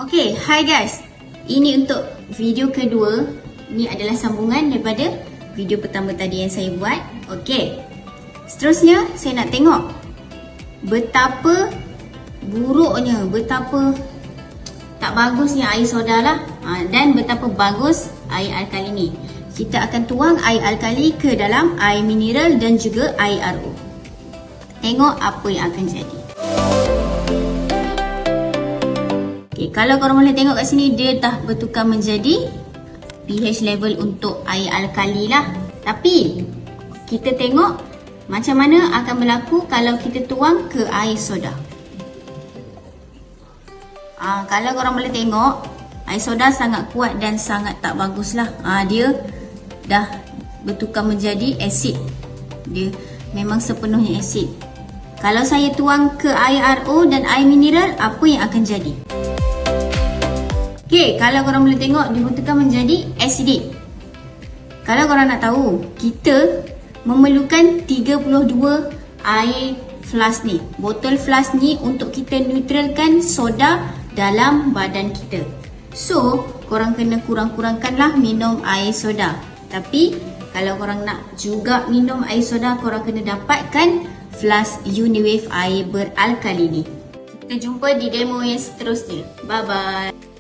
Okay, hi guys. Ini untuk video kedua. Ini adalah sambungan daripada video pertama tadi yang saya buat. Okay, seterusnya saya nak tengok betapa buruknya, betapa tak bagusnya air soda lah, dan betapa bagus air alkali ni. Kita akan tuang air alkali ke dalam air mineral dan juga air RO. Tengok apa yang akan jadi. Okay, kalau korang boleh tengok kat sini, dia dah bertukar menjadi pH level untuk air alkali lah. Tapi kita tengok macam mana akan berlaku kalau kita tuang ke air soda. Kalau korang boleh tengok, air soda sangat kuat dan sangat tak bagus lah. Dia dah bertukar menjadi asid. Dia memang sepenuhnya asid. Kalau saya tuang ke air RO dan air mineral, apa yang akan jadi? Okay, kalau korang boleh tengok, dia bertukar menjadi acidic. Kalau korang nak tahu, kita memerlukan 32 air flask ni, botol flask ni, untuk kita neutralkan soda dalam badan kita. So, korang kena kurang-kurangkanlah minum air soda. Tapi, kalau korang nak juga minum air soda, korang kena dapatkan flask Uniwave air beralkali ni. Kita jumpa di demo yang seterusnya. Bye-bye.